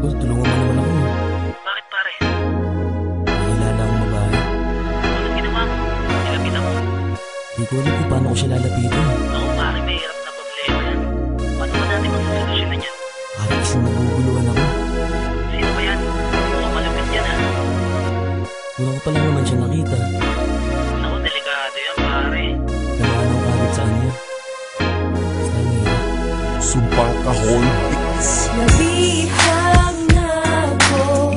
Tol, tulungan mo naman ako. Bakit pare? Nakilala akong babae. Anong ginawa mo? Nilapitan mo? Di ko alam kung paano ko siya lalapitan. Ako pare, may hirap na problema yan. Paano ba natin magsasolusyonan yan? Parang kasing naguguluhan ako. Sino ba yan? Mukhang malapit yan ha. Una ko pa lang naman siya nakita. Naku, delikado yan pare. Namaan ako kagad sa kanya. Sa hirap. Sumpang Kahon. Nabihag na ako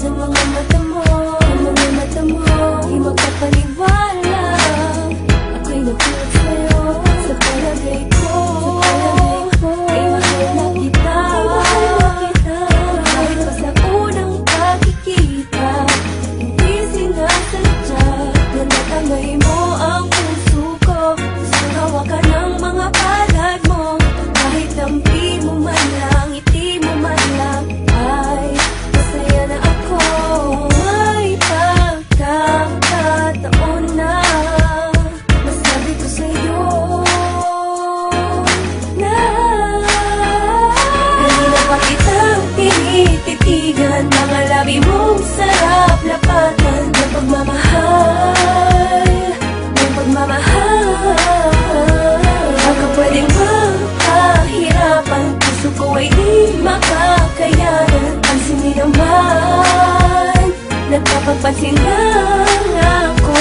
ng mga mata mo, di magpapaniwala. Ako'y nagulat sa'yo sa palagay ko. Ay mahal na kita, kahit pa sa unang pagkikita. Hindi sinasadya na nakamay mo ang puso ko. Gusto hawakan ng mga palad mo, kahit dampi mo man lang, ngiti mo man lang, ay masaya na ako. May pagkakataon na masabi ko sa'yo na kanina pa kitang tinititigan, mga labi mong sarap lapatan ng pagmamahal, ng pagmamahal. Baka pwedeng magpahirapan, puso ko ay di makakayanan. Ang sindi naman, nagpapagpansin lang ako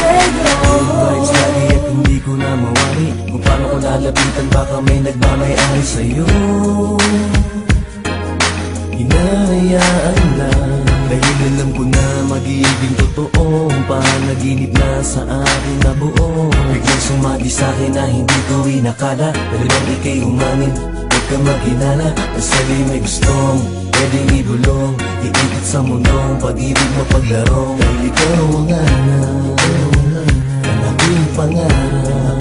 sa'yo. Vibes lagi at hindi ko na mawari. Kung paano ko lalapitan, baka may nagmamayari sa'yo. Hinahayaan lang, dahil alam ko na magiging totoo ang panaginip na sa akin nabuo. Biglang sumagi sa'kin na hindi ko inakala. Talagang ika'y umamin, huwag ka maghinala. Ang sa'yo'y may gustong pwedeng ibulong, iikot sa mundong pag-ibig mapaglarong. Dahil ikaw ang anak, ang aking pangarap.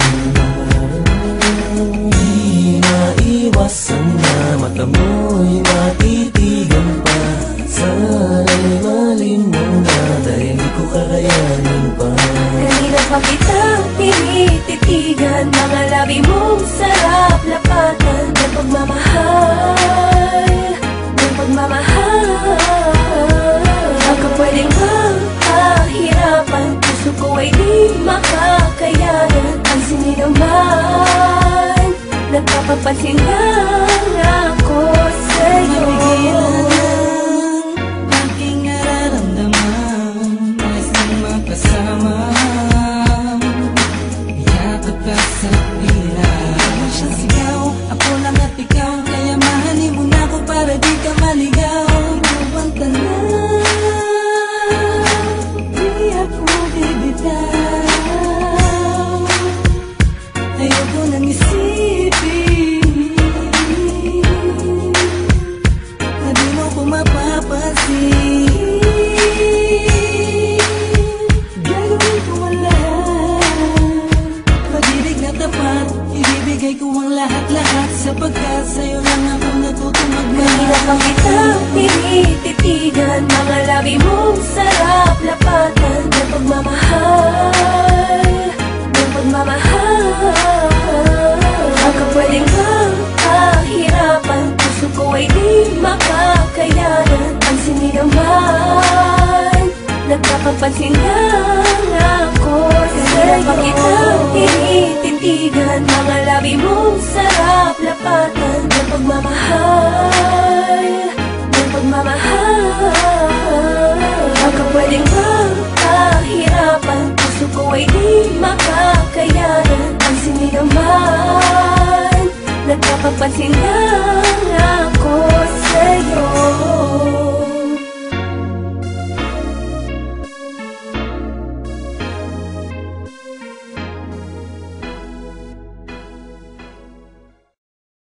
Di maiwasan na mata mo'y matitigan pa. Sana'y malimong na dahil di ko kakayanin pa. Kanina pa kitang tinititigan, mga labi mong sarap lapatan ng pagmamahal, ng pagmamahal. Baka pwedeng magpahirapan, puso ko ay di makakayanan. Ang sindi naman, nagpapagpansin lang ako sa'yo. Aking nararamdaman, nais nang magkasama. Yakap ka sa pilang, ako siyang sigaw, ako lang at ikaw. Kaya mahalin mo na ako para di ka maligaw. Bumanta na, di ako bibitaw. Ayoko nang isipin na di mo ko mapapansin. Gagawin ko ang lahat, pag-ibig na tapat, ibibigay ko ang lahat-lahat, sapagkat sa'yo lang ako natutong Kanina pa magmahal. kitang tinititigan, mga labi mong sarap lapatan ng pagmamahal, ng pagmamahal. Baka pwedeng magpahirapan, puso ko ay di makakayanan. Ang sindi naman, nagpapagpansin lang ako sa'yo. Kanina pa kitang tinititigan, mga labi mong sarap lapatan ng pagmamahal, ng pagmamahal. Baka pwedeng magpahirapan, puso ko ay di makakayanan. Ang sindi naman, nagpapagpansin lang